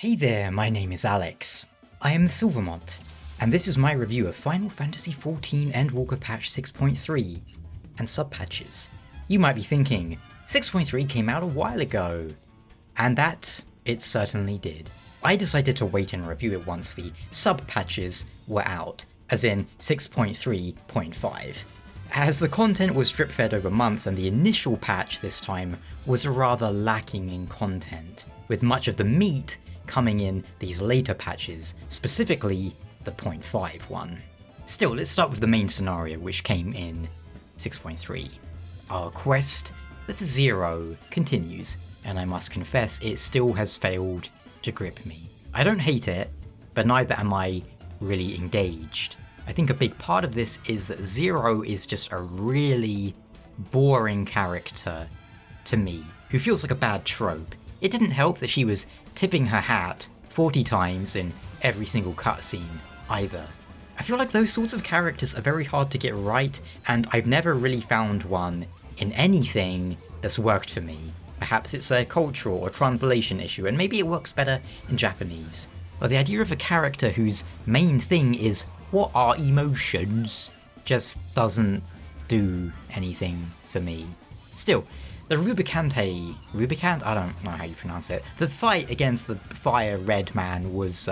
Hey there, my name is Alex. I am the Silver Mont, and this is my review of Final Fantasy XIV Endwalker patch 6.3 and sub-patches. You might be thinking, 6.3 came out a while ago, and that it certainly did. I decided to wait and review it once the sub-patches were out, as in 6.3.5. As the content was drip-fed over months and the initial patch this time was rather lacking in content, with much of the meat coming in these later patches, specifically the 0.5 one. Still, let's start with the main scenario which came in 6.3. Our quest with Zero continues, and I must confess it still has failed to grip me. I don't hate it, but neither am I really engaged. I think a big part of this is that Zero is just a really boring character to me, who feels like a bad trope. It didn't help that she was tipping her hat 40 times in every single cutscene either. I feel like those sorts of characters are very hard to get right, and I've never really found one in anything that's worked for me. Perhaps it's a cultural or translation issue, and maybe it works better in Japanese. But the idea of a character whose main thing is what are emotions just doesn't do anything for me. Still, the Rubicant? I don't know how you pronounce it. The fight against the Fire Red Man was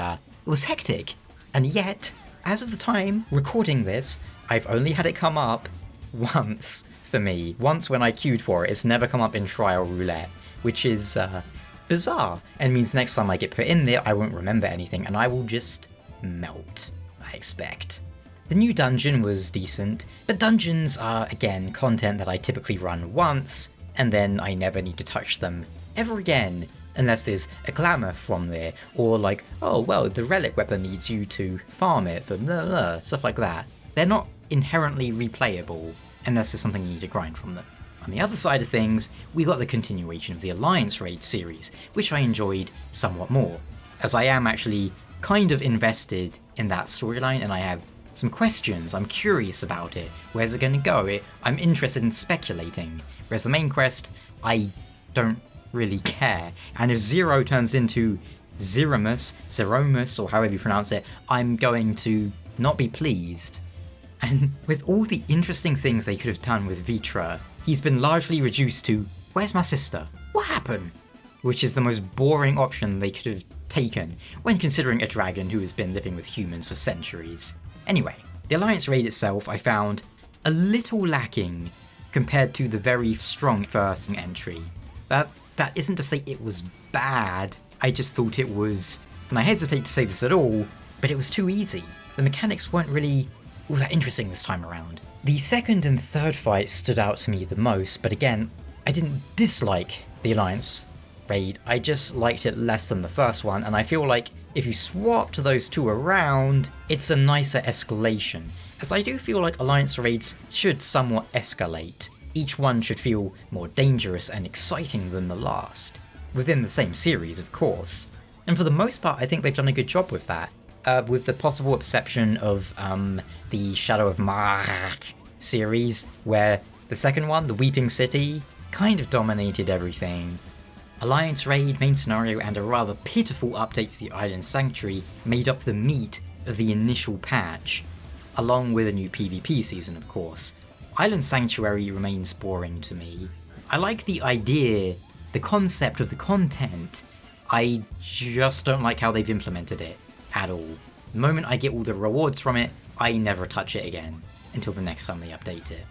hectic, and yet, as of the time recording this, I've only had it come up once for me. Once when I queued for it. It's never come up in Trial Roulette, which is bizarre, and means next time I get put in there, I won't remember anything, and I will just melt, I expect. The new dungeon was decent, but dungeons are, again, content that I typically run once, and then I never need to touch them ever again, unless there's a glamour from there, or like, oh well, the relic weapon needs you to farm it, for blah blah, stuff like that. They're not inherently replayable, unless there's something you need to grind from them. On the other side of things, we got the continuation of the Alliance Raid series, which I enjoyed somewhat more, as I am actually kind of invested in that storyline, and I have some questions. I'm curious about it. Where's it going to go? I'm interested in speculating. Whereas the main quest, I don't really care. And if Zero turns into Zeromus, or however you pronounce it, I'm going to not be pleased. And with all the interesting things they could have done with Vitra, he's been largely reduced to, where's my sister? What happened? Which is the most boring option they could have taken, when considering a dragon who has been living with humans for centuries. Anyway, the Alliance Raid itself I found a little lacking compared to the very strong first entry. That isn't to say it was bad, I just thought it was, and I hesitate to say this at all, but it was too easy. The mechanics weren't really all that interesting this time around. The second and third fights stood out to me the most, but again, I didn't dislike the Alliance Raid, I just liked it less than the first one, and I feel like if you swapped those two around, it's a nicer escalation, as I do feel like Alliance Raids should somewhat escalate. Each one should feel more dangerous and exciting than the last. Within the same series, of course. And for the most part, I think they've done a good job with that. With the possible exception of the Shadow of Mark series, where the second one, the Weeping City, kind of dominated everything. Alliance Raid, main scenario, and a rather pitiful update to the Island Sanctuary made up the meat of the initial patch, along with a new PvP season, of course. Island Sanctuary remains boring to me. I like the idea, the concept of the content, I just don't like how they've implemented it at all. The moment I get all the rewards from it, I never touch it again, until the next time they update it.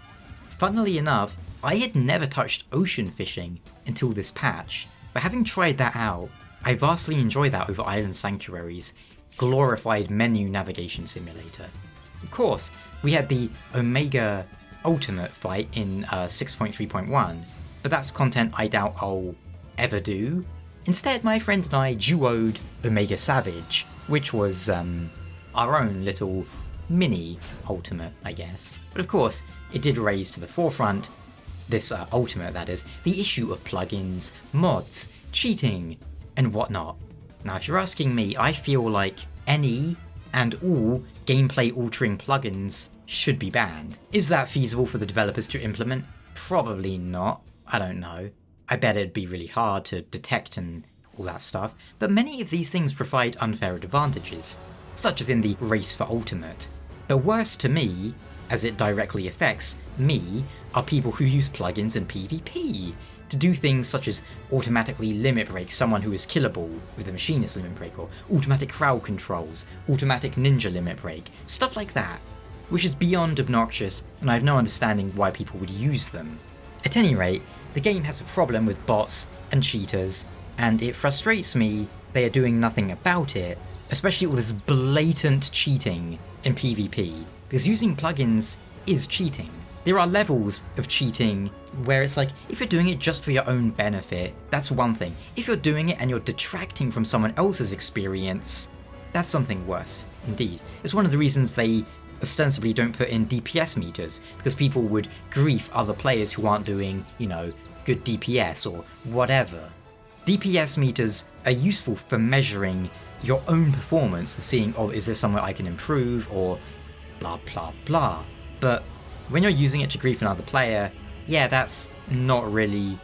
Funnily enough, I had never touched ocean fishing until this patch, but having tried that out, I vastly enjoy that over Island Sanctuary's glorified menu navigation simulator. Of course, we had the Omega Ultimate fight in 6.3.1, but that's content I doubt I'll ever do. Instead, my friend and I duoed Omega Savage, which was our own little mini Ultimate, I guess. But of course, it did raise to the forefront, this Ultimate that is, the issue of plugins, mods, cheating, and whatnot. Now if you're asking me, I feel like any and all gameplay altering plugins should be banned. Is that feasible for the developers to implement? Probably not. I don't know. I bet it'd be really hard to detect and all that stuff, but many of these things provide unfair advantages, such as in the race for ultimate. But worse to me, as it directly affects me, are people who use plugins in PvP to do things such as automatically limit break someone who is killable with a machinist limit break, or automatic crowd controls, automatic ninja limit break, stuff like that, which is beyond obnoxious, and I have no understanding why people would use them. At any rate, the game has a problem with bots and cheaters, and it frustrates me they are doing nothing about it, especially all this blatant cheating in PvP, because using plugins is cheating. There are levels of cheating where it's like, if you're doing it just for your own benefit, that's one thing. If you're doing it and you're detracting from someone else's experience, that's something worse, indeed. It's one of the reasons they ostensibly don't put in DPS meters, because people would grief other players who aren't doing, good DPS or whatever. DPS meters are useful for measuring your own performance, for seeing, oh, is there somewhere I can improve, or blah blah blah. But when you're using it to grief another player, yeah, that's not really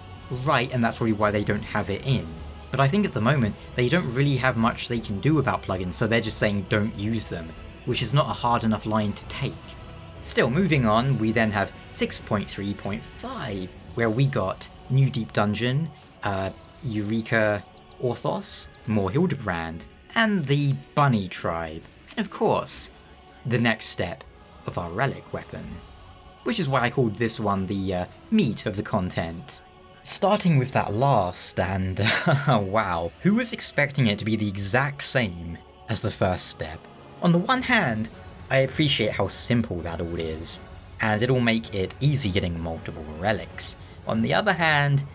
right, and that's probably why they don't have it in. But I think at the moment, they don't really have much they can do about plugins, so they're just saying don't use them, which is not a hard enough line to take. Still, moving on, we then have 6.3.5, where we got New Deep Dungeon, Eureka Orthos, more Hildebrand, and the Bunny Tribe, and of course, the next step of our relic weapon. Which is why I called this one the meat of the content. Starting with that last, and wow, who was expecting it to be the exact same as the first step? On the one hand, I appreciate how simple that all is, and it'll make it easy getting multiple relics. On the other hand,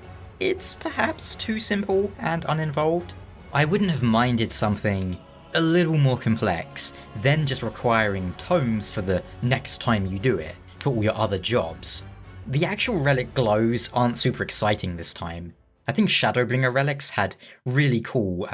it's perhaps too simple and uninvolved. I wouldn't have minded something a little more complex than just requiring tomes for the next time you do it, for all your other jobs. The actual relic glows aren't super exciting this time. I think Shadowbringer relics had really cool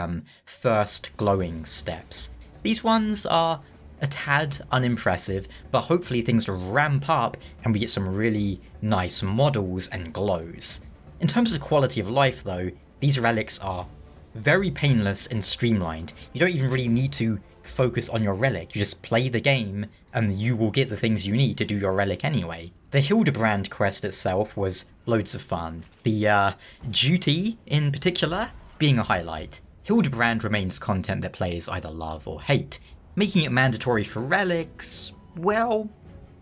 first glowing steps. These ones are a tad unimpressive, but hopefully things ramp up and we get some really nice models and glows. In terms of quality of life though, these relics are very painless and streamlined. You don't even really need to focus on your relic, you just play the game and you will get the things you need to do your relic anyway. The Hildebrand quest itself was loads of fun. The duty, in particular, being a highlight. Hildebrand remains content that players either love or hate. Making it mandatory for relics, well,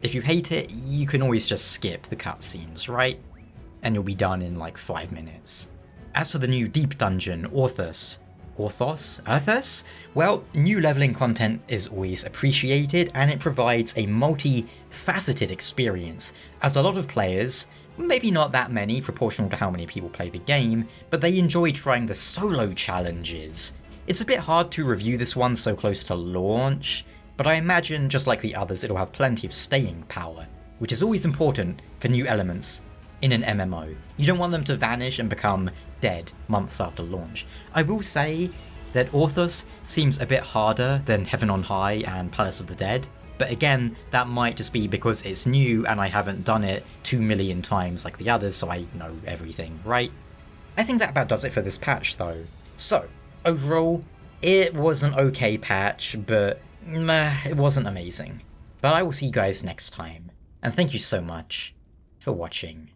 if you hate it, you can always just skip the cutscenes, right? And you'll be done in like 5 minutes. As for the new Deep Dungeon, Orthos? Well, new leveling content is always appreciated, and it provides a multi-faceted experience, as a lot of players, maybe not that many proportional to how many people play the game, but they enjoy trying the solo challenges. It's a bit hard to review this one so close to launch, but I imagine just like the others it'll have plenty of staying power, which is always important for new elements in an MMO. You don't want them to vanish and become dead months after launch. I will say that Orthos seems a bit harder than Heaven on High and Palace of the Dead, but again, that might just be because it's new and I haven't done it 2 million times like the others, so I know everything, right? I think that about does it for this patch though. So, overall, it was an okay patch, but it wasn't amazing. But I will see you guys next time, and thank you so much for watching.